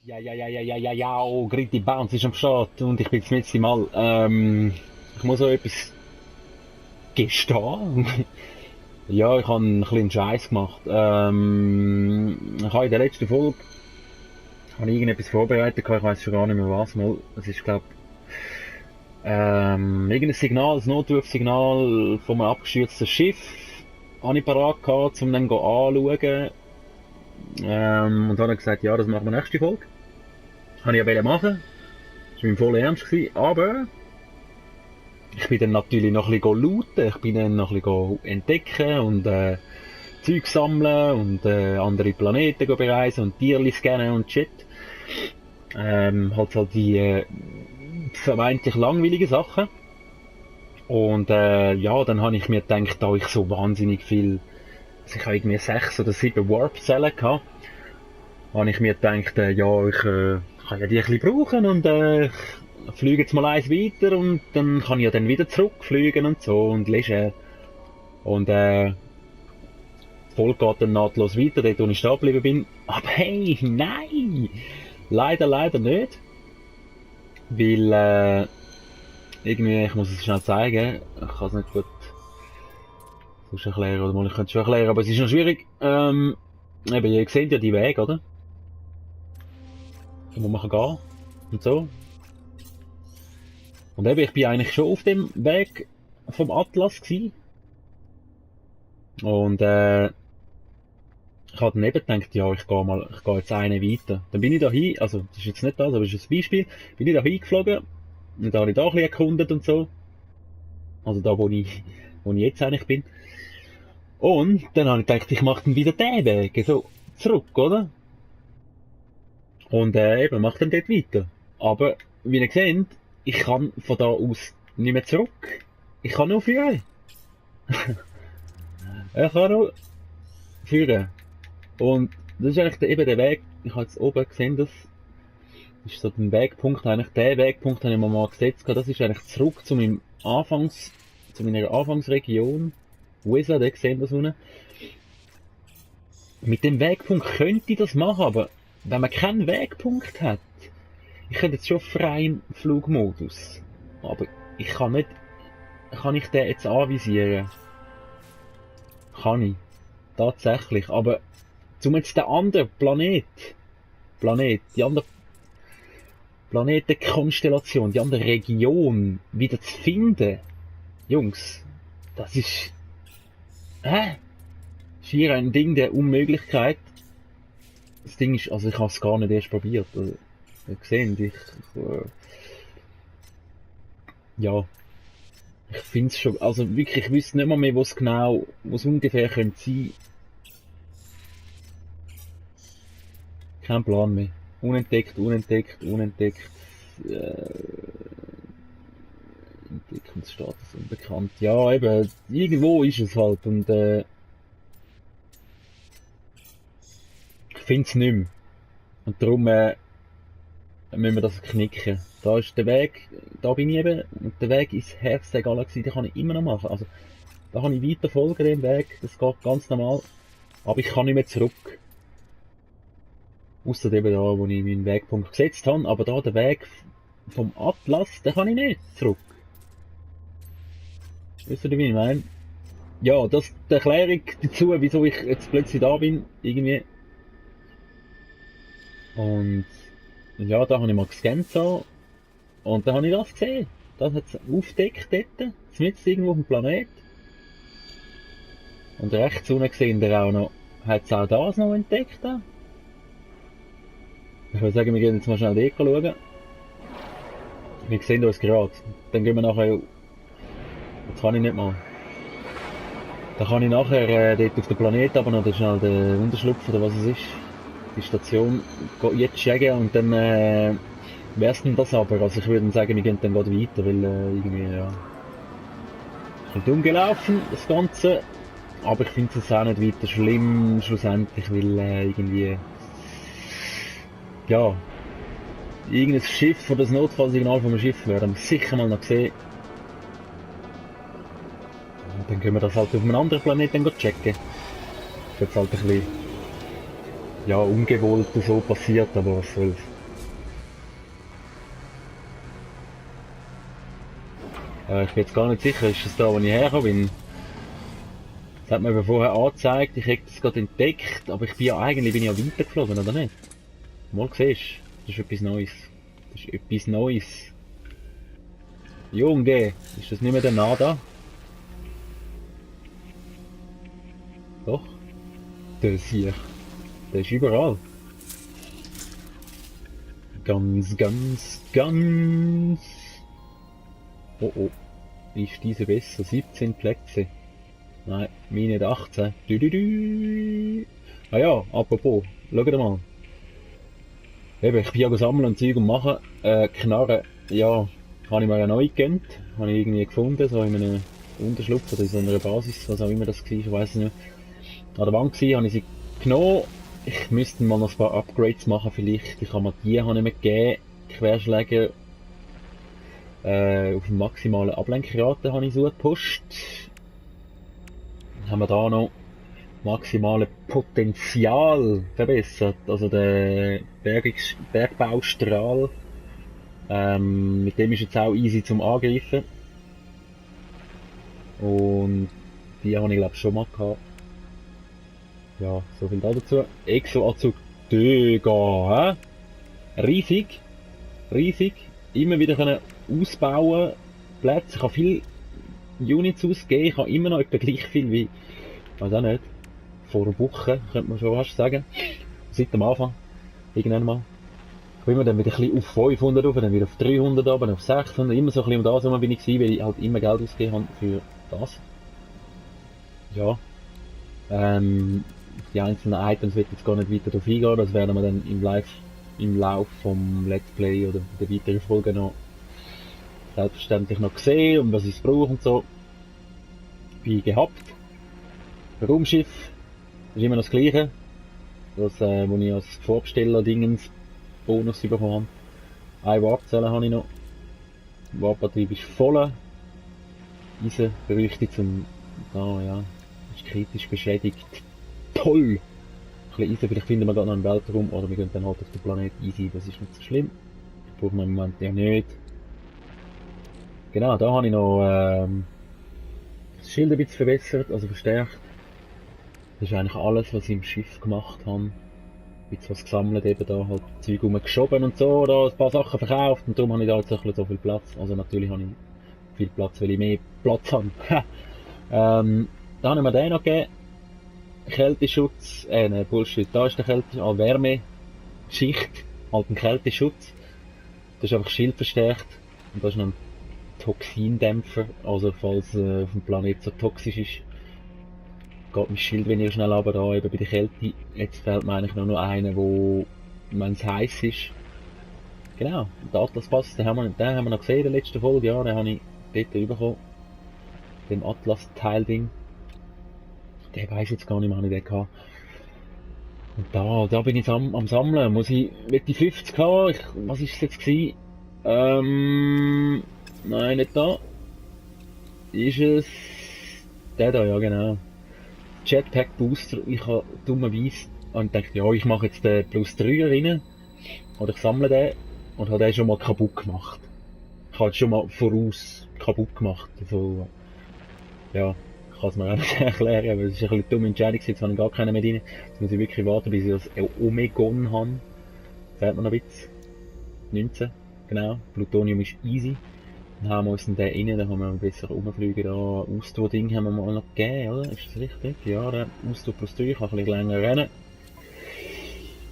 Ja, oh, Gritti Bounce ist am Start und ich bin jetzt mit im All. Ich muss auch etwas gestehen. Ja, ich habe ein bisschen Scheiß gemacht. Ich habe in der letzten Folge habe ich irgendetwas vorbereitet, ich weiß schon gar nicht mehr was. Mal, es ist, glaube irgendein Signal, ein Notrufsignal von einem abgestürzten Schiff habe ich parat gehabt, um dann anzuschauen. Und dann habe ich gesagt, ja, das machen wir nächste Folge. Habe ich ja machen. Das war mein voller Ernst gewesen. Aber ich bin dann natürlich noch ein bisschen looten. Ich bin dann noch ein bisschen entdecken und Zeug sammeln und andere Planeten bereisen und Tierli scannen und shit. Halt die vermeintlich langweiligen Sachen. Und ja, dann habe ich mir gedacht, da ich so wahnsinnig viel, also ich habe irgendwie 6 oder 7 Warp-Zellen gehabt, habe ich mir gedacht, ja, ich kann ja die ein bisschen brauchen und fliege jetzt mal eins weiter und dann kann ich ja dann wieder zurückfliegen und so und lesen. Und die Folge geht dann nahtlos weiter, dort wo ich stehen geblieben bin. Aber hey, nein! Leider nicht. Weil irgendwie, ich muss es schnell zeigen, ich kann es nicht gut sonst erklären, oder mal, ich könnte es schon erklären, aber es ist noch schwierig. Eben, ihr seht ja die Wege, oder? Wo man kann gehen und so. Und eben, ich bin eigentlich schon auf dem Weg vom Atlas gewesen. Und ich habe dann eben gedacht, ja, ich gehe jetzt einen weiter. Dann bin ich da hin, also das ist jetzt nicht das, aber das ist ein Beispiel, bin ich da hingeflogen und da habe ich da ein bisschen erkundet und so. Also da, wo ich jetzt eigentlich bin. Und dann habe ich gedacht, ich mache dann wieder den Weg, so zurück, oder? Und eben, mache dann dort weiter. Aber, wie ihr seht, ich kann von da aus nicht mehr zurück. Ich kann nur führen. Ich kann nur führen. Und das ist eigentlich eben der Weg, ich habe jetzt oben gesehen, das ist so der Wegpunkt, eigentlich der Wegpunkt, den ich mir mal gesetzt habe, das ist eigentlich zurück zu zu meiner Anfangsregion. Wo ist er, der gesehen das unten? Mit dem Wegpunkt könnte ich das machen, aber wenn man keinen Wegpunkt hat, ich könnte jetzt schon freien Flugmodus, aber ich kann ich den jetzt anvisieren? Kann ich. Tatsächlich, aber zum jetzt den anderen die andere Planetenkonstellation, die andere Region wieder zu finden, Jungs, das ist, schier ein Ding der Unmöglichkeit. Das Ding ist, also ich habe es gar nicht erst probiert. Also, ihr seht, ja, ich finde es schon, also wirklich, ich wüsste nicht mal mehr, wo es ungefähr könnte sein. Kein Plan mehr. Unentdeckt. Entdeckungsstatus unbekannt. Ja, eben, irgendwo ist es halt und ich finde es nicht mehr. Und darum müssen wir das knicken. Da ist der Weg, da bin ich eben, und der Weg ins Herz der Galaxie, den kann ich immer noch machen. Also, da kann ich weiter folgen, dem Weg, das geht ganz normal. Aber ich kann nicht mehr zurück. Ausser eben da, wo ich meinen Wegpunkt gesetzt habe, aber da der Weg vom Atlas, den kann ich nicht zurück. Wisst ihr, wie ich meine? Ja, das die Erklärung dazu, wieso ich jetzt plötzlich da bin, irgendwie. Und ja, da habe ich mal gescannt so, und da habe ich das gesehen. Das hat es aufgedeckt dort, mitten irgendwo auf dem Planet. Und rechts unten gesehen der auch noch, hat es auch das noch entdeckt. Da. Ich würde sagen, wir gehen jetzt mal schnell dort schauen. Wir sehen uns gerade. Dann gehen wir nachher, jetzt kann ich nicht mal. Dann kann ich nachher dort auf den Planeten aber noch schnell den Unterschlupf oder was es ist, die Station jetzt checken und dann wär's denn das aber. Also ich würde dann sagen, wir gehen dann gerade weiter, weil irgendwie, ja, ist nicht dumm gelaufen, das Ganze. Aber ich finde es auch nicht weiter schlimm, schlussendlich, weil irgendwie, ja, irgendein Schiff oder das Notfallsignal vom Schiff werden wir sicher mal noch sehen. Und dann können wir das halt auf einem anderen Planeten checken. Das ist jetzt halt ein bisschen ja, ungewollt so passiert, aber was soll's. Ich bin jetzt gar nicht sicher, ist das da, wo ich hergekommen bin? Das hat mir eben vorher angezeigt, ich hätte es gerade entdeckt, aber ich bin ja eigentlich bin ich ja weitergeflogen, oder nicht? Mal siehst, das ist etwas Neues. Das ist etwas Neues. Junge, ist das nicht mehr der Nada? Doch, der ist hier. Der ist überall. Ganz, ganz, ganz. Oh oh, ist diese besser? 17 Plätze. Nein, meine nicht 18. Du, du, du. Ah ja, apropos, schau mal. Eben, ich bin ja sammeln und Zeug und machen. Knarre, ja, habe ich mir ja neu gegönnt. Habe ich irgendwie gefunden, so in einem Unterschlupf oder in so einer Basis, was auch immer das war, ich weiß es nicht. An der Wand war, habe ich sie genommen. Ich müsste mal noch ein paar Upgrades machen vielleicht. Ich habe mir die habe ich mir gegeben. Querschläge auf maximale Ablenkrate habe ich so gepusht. Dann haben wir da noch maximale Potenzial verbessert. Also der Bergbaustrahl. Mit dem ist jetzt auch easy zum Angreifen. Und die habe ich glaube schon mal gehabt. Ja, so viel dazu. Exo-Anzug, Digga, hä? Riesig, riesig. Immer wieder können ausbauen, Plätze. Ich kann viel Units ausgeben. Ich habe immer noch etwa gleich viel wie, weiß auch nicht, vor einer Woche, könnte man schon fast sagen. Seit dem Anfang, irgendwann mal. Ich bin immer dann wieder ein bisschen auf 500 rauf, dann wieder auf 300 runter, dann auf 600. Immer so ein bisschen um das herum bin ich gewesen, weil ich halt immer Geld ausgegeben habe für das. Ja. Die einzelnen Items wird jetzt gar nicht weiter darauf eingehen, das werden wir dann im Lauf vom Let's Play oder der weiteren Folge noch selbstverständlich noch sehen und was ich brauche und so. Wie gehabt. Raumschiff ist immer noch das gleiche. Das, wo ich als Vorbesteller-Dingens Bonus bekommen habe. Eine Warpzelle habe ich noch. Warpbetrieb ist voll. Eisen bräuchte zum, ja, ist kritisch beschädigt. Toll! Ein bisschen Eisen, vielleicht finden wir da noch einen Weltraum oder wir gehen dann halt auf den Planet easy, das ist nicht so schlimm. Das brauchen wir im Moment ja nicht. Genau, da habe ich noch das Schild ein bisschen verbessert, also verstärkt. Das ist eigentlich alles, was ich im Schiff gemacht habe. Ein bisschen was gesammelt, eben da halt Zeug rumgeschoben und so, oder ein paar Sachen verkauft und darum habe ich da jetzt so viel Platz. Also natürlich habe ich viel Platz, weil ich mehr Platz habe. Da habe ich mir den noch gegeben. Kälteschutz, ne, Bullshit, da ist der Wärmeschicht, halt ein Kälteschutz. Das ist einfach Schild verstärkt und da ist noch ein Toxindämpfer, also falls auf dem Planet so toxisch ist, geht mein Schild weniger schnell runter, da eben bei der Kälte. Jetzt fehlt mir eigentlich nur noch einer, wo, wenn es heiß ist. Genau, der Atlaspass, den haben wir noch gesehen in der letzten Folge, ja, den habe ich dort bekommen. Dem Atlas-Teil-Ding. Der weiss jetzt gar nicht mehr, habe ich den gehabt. Und da bin ich am Sammeln. Muss ich, will die 50 haben? Was ist es jetzt gewesen? Nein, nicht da. Ist es, der da, ja genau. Jetpack Booster. Ich habe dummerweise gedacht, ja, ich mache jetzt den plus 3 rein. Oder ich sammle den. Und habe den schon mal kaputt gemacht. Ich habe schon mal voraus kaputt gemacht. Also, ja. Ich kann es mir auch nicht erklären, aber es ist ein bisschen eine dumme Entscheidung, jetzt habe ich gar keinen mehr rein. Jetzt muss ich wirklich warten, bis ich das Omegon habe. Fährt mir noch ein bisschen. 19, genau. Plutonium ist easy. Dann haben wir uns den rein, dann haben wir besser rumfliegen. Da Ausdauer-Ding haben wir mal noch gegeben, oder? Ist das richtig? Ja, der Ausdauer plus 3, kann ein bisschen länger rennen.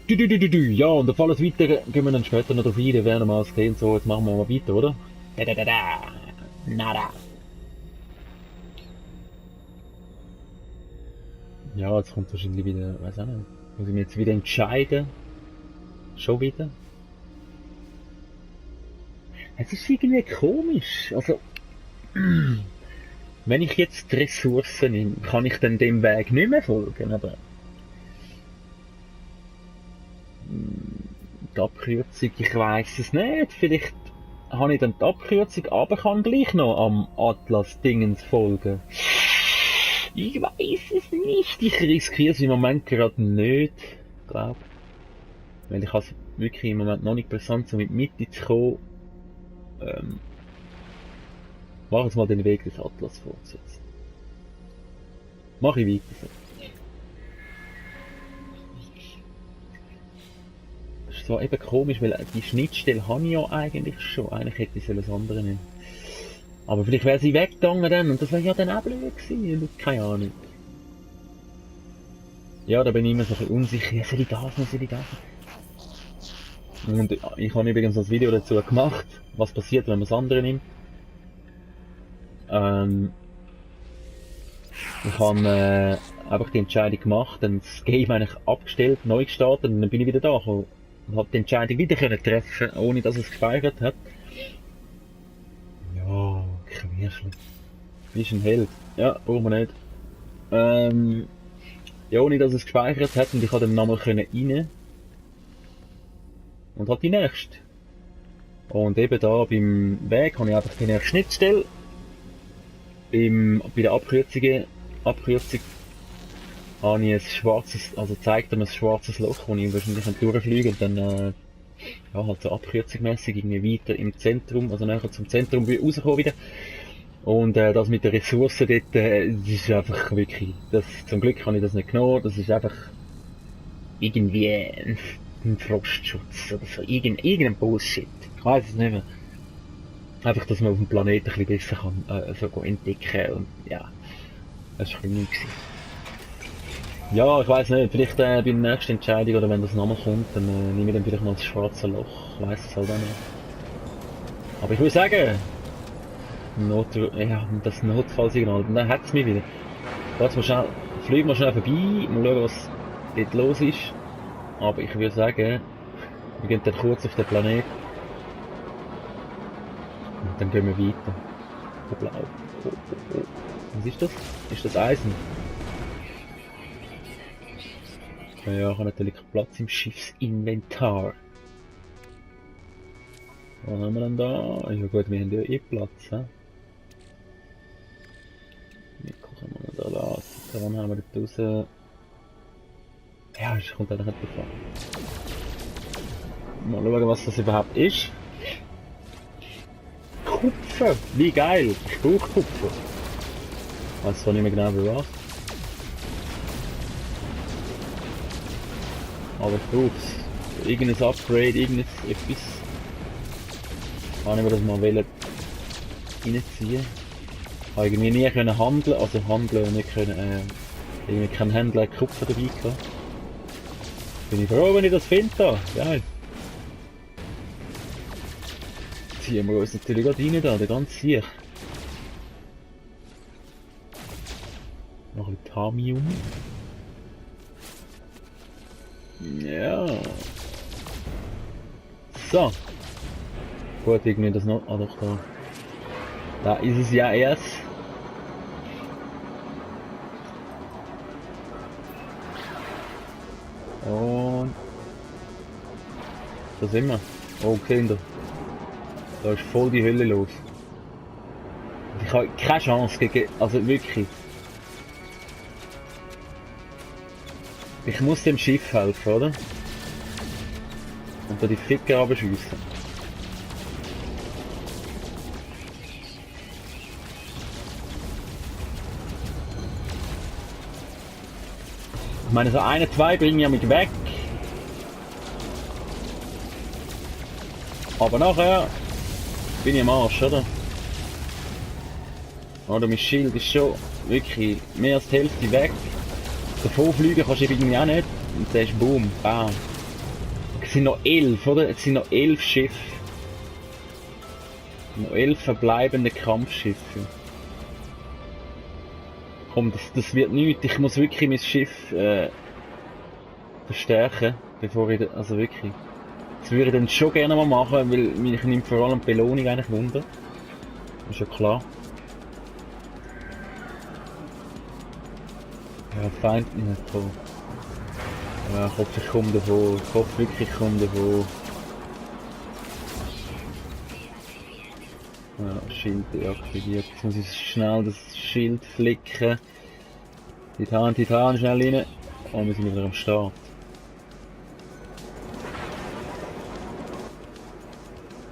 Ja, und auf alles Weitere gehen wir dann später noch drauf ein, dann werden wir mal sehen, so, jetzt machen wir mal weiter, oder? Nada. Ja, jetzt kommt wahrscheinlich wieder, weiß auch nicht, muss ich mich jetzt wieder entscheiden? Schon wieder? Es ist irgendwie komisch, also, wenn ich jetzt die Ressourcen nehme, kann ich dann dem Weg nicht mehr folgen, aber die Abkürzung, ich weiss es nicht, vielleicht habe ich dann die Abkürzung, aber kann gleich noch am Atlas-Dingens folgen. Ich weiß es nicht, ich riskiere es im Moment gerade nicht. glaube ich. Weil ich habe es wirklich im Moment noch nicht brisant, so mit Mitte zu kommen. Mach jetzt mal den Weg des Atlas fortsetzen. Mach ich weiter so. Das ist zwar eben komisch, weil die Schnittstelle habe ich ja eigentlich schon. Eigentlich hätte ich das andere nehmen. Aber vielleicht wäre sie weggegangen dann und das wäre ja dann auch blöd gewesen. Keine Ahnung. Ja, da bin ich immer so ein bisschen unsicher. Ja, soll ich das noch, soll ich das noch? Und ich habe übrigens das Video dazu gemacht, was passiert, wenn man das andere nimmt. Ich habe einfach die Entscheidung gemacht, dann das Game eigentlich abgestellt, neu gestartet und dann bin ich wieder da gekommen und habe die Entscheidung wieder können treffen, ohne dass es gespeichert hat. Ja, Querschnitt. Ist ein Held. Ja, brauchen wir nicht. Ja, ohne dass es gespeichert hat und ich konnte dann nochmal rein und hat die nächste. Und eben da beim Weg habe ich einfach die nächste Schnittstelle. Bei der Abkürzung habe ich ein schwarzes, also zeigt mir ein schwarzes Loch, wo ich wahrscheinlich durchfliegen und dann ja, halt so abkürzungsmässig irgendwie weiter im Zentrum, also nachher zum Zentrum rauskommen wieder. Und das mit den Ressourcen dort, das ist einfach wirklich, zum Glück habe ich das nicht genommen, das ist einfach irgendwie ein Frostschutz oder so, irgendein Bullshit. Ich weiß es nicht mehr. Einfach, dass man auf dem Planeten ein bisschen besser kann, so entdecken und ja, das war nichts. Ja, ich weiß nicht, vielleicht bei der nächsten Entscheidung oder wenn das nochmal kommt, dann nehme ich dann vielleicht mal das schwarze Loch, ich weiss es halt auch nicht. Aber ich würde sagen, das Notfallsignal, und dann hat es mich wieder. Jetzt mal schnell, fliegen wir schnell vorbei, mal schauen, was dort los ist. Aber ich würde sagen, wir gehen dann kurz auf den Planeten. Und dann gehen wir weiter. Oh, blau. Oh. Was ist das? Ist das Eisen? Ja, ich habe natürlich Platz im Schiffsinventar. Was haben wir denn da? Ja gut, wir haben ja eh Platz. He? Wir gucken mal da lassen. Wann haben wir da draußen? Ja, es kommt eigentlich nicht davon. Mal schauen, was das überhaupt ist. Kupfer! Wie geil! Ich brauche Kupfer. Ich weiß zwar nicht mehr genau für was. Aber ich brauche es. Irgendein Upgrade, irgendetwas. Kann ich mir das mal reinziehen. Ich habe irgendwie nie können handeln, also handeln und nicht können, irgendwie kein Händler Kupfer dabei gehabt. Bin ich froh, wenn ich das finde da. Geil. Ziehen wir uns natürlich gerade rein da, der ganze Sieg. Noch ein Tamium. Ja. So. Gut, irgendwie das noch. Ah doch, da. Da ist es ja erst. Und. Da sind wir. Oh, Kinder. Da ist voll die Hölle los. Ich habe keine Chance gegen. Also wirklich. Ich muss dem Schiff helfen, oder? Und da die Ficker abschiessen. Ich meine, so eine, zwei bringen ja mich weg. Aber nachher bin ich am Arsch, oder? Oder mein Schild ist schon wirklich mehr als die Hälfte weg. Davon fliegen kannst du irgendwie auch nicht. Und dann ist boom, bam. Es sind noch 11, oder? Es sind noch 11 Schiffe. Noch 11 verbleibende Kampfschiffe. Komm, das wird nichts. Ich muss wirklich mein Schiff verstärken, bevor ich, also wirklich. Das würde ich dann schon gerne mal machen, weil ich nehme vor allem die Belohnung eigentlich Wunder. Ist ja klar. Ja, Feind nicht davon. Ja, ich hoffe, ich komme davon. Ich hoffe wirklich, ich komme davon. Ja, Schild deaktiviert. Jetzt muss ich schnell das Schild flicken. Titan, schnell rein. Und wir sind wieder am Start.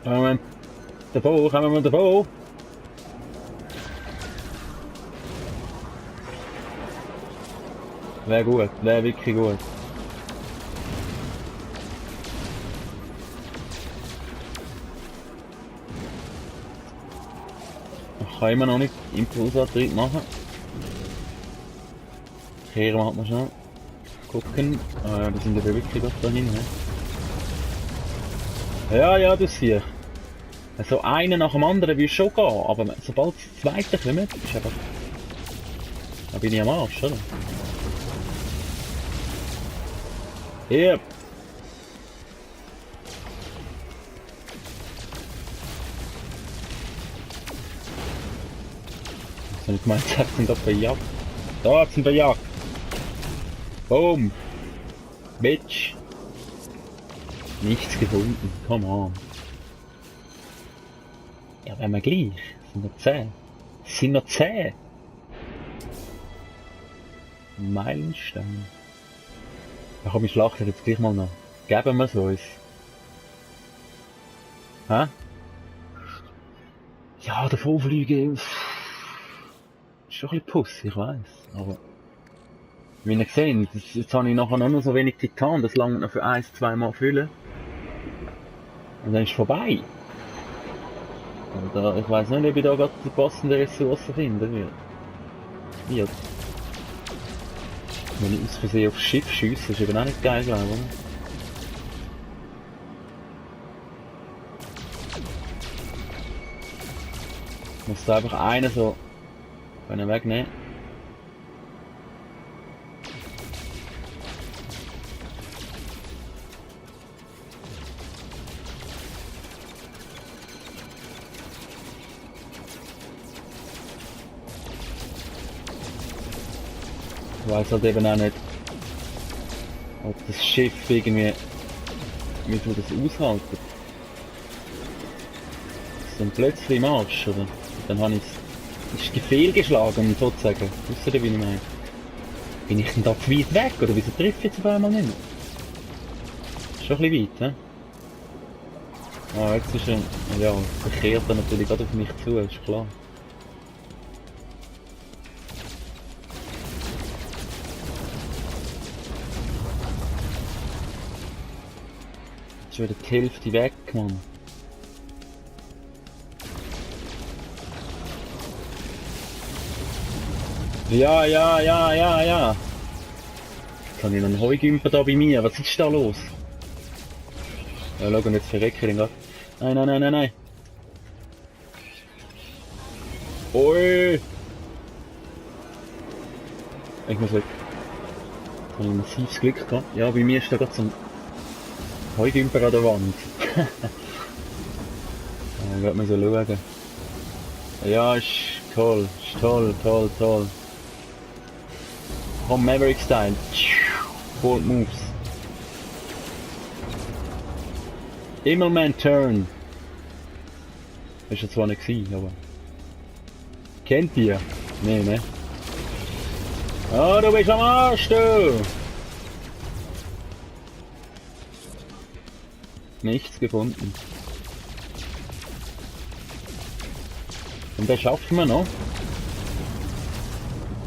Kommen wir davon, kommen wir davon. Wäre gut, wäre wirklich gut. Ich kann immer noch nicht Impulsantrieb machen. Kehren wir halt mal schnell. Gucken. Die sind aber wirklich gut da hin. Ja, ja, das hier. So einer nach dem anderen will schon gehen, aber sobald das zweite kommt, ist einfach... Da bin ich am Arsch, oder? Yep. Was habe ich gemeint? Jetzt sind doch bejagt. Da sind bejagt. Boom. Bitch. Nichts gefunden. Come on. Ja, wenn wir gleich. Es sind noch 10. Es sind noch 10. Meilenstein. Da komm, ich schlachte jetzt gleich mal noch. Geben wir es uns. Hä? Ja, davon fliegen ist schon ein bisschen Pussy, ich weiss. Aber wie ihr seht, jetzt habe ich nachher noch so wenig Titan, das langt noch für 1-2 Mal füllen. Und dann ist es vorbei. Und ich weiss nicht, ob ich da gerade die passende Ressourcen finden will. Ja. Wenn ich aus Versehen aufs Schiff schiesse, ist eben auch nicht geil, glaube ich, oder? Muss da einfach einen so wegnehmen. Ich weiss halt eben auch nicht, ob das Schiff irgendwie, wie viel das aushaltet. Ist dann plötzlich im Arsch, oder? Und dann habe ich ist fehlgeschlagen, sozusagen. Wisst ihr, wie ich meine? Bin ich denn da zu weit weg, oder wieso treffe ich jetzt auf einmal nicht mehr? Ist schon ein bisschen weit, hä? Ah, jetzt ist er, ja, verkehrt er natürlich gerade auf mich zu, ist klar. Ist wieder die Hälfte weg, Mann. Ja. Jetzt habe ich noch einen Heugümper da bei mir, was ist da los? Ja, schau, und jetzt verrecke ich den gerade. Nein. Ui! Ich muss weg. Jetzt habe ich massives Glück gehabt. Ja, bei mir ist da gerade so ein Heugümper an der Wand. Ja, geht mal so schauen. Ja, ist toll. Komm, Maverick Style. Bold Moves. Immelman Turn. Das war zwar nicht gewesen, aber... Kennt ihr? Nee, ne? Oh, du bist am Arsch, du! Nichts gefunden. Und das schaffen wir noch.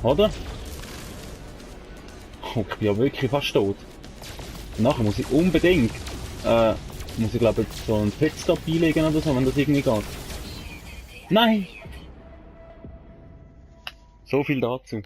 Oder? Oh, ich bin ja wirklich fast tot. Nachher muss ich unbedingt, muss ich glaube so einen Pitstop einlegen oder so, wenn das irgendwie geht. Nein! So viel dazu.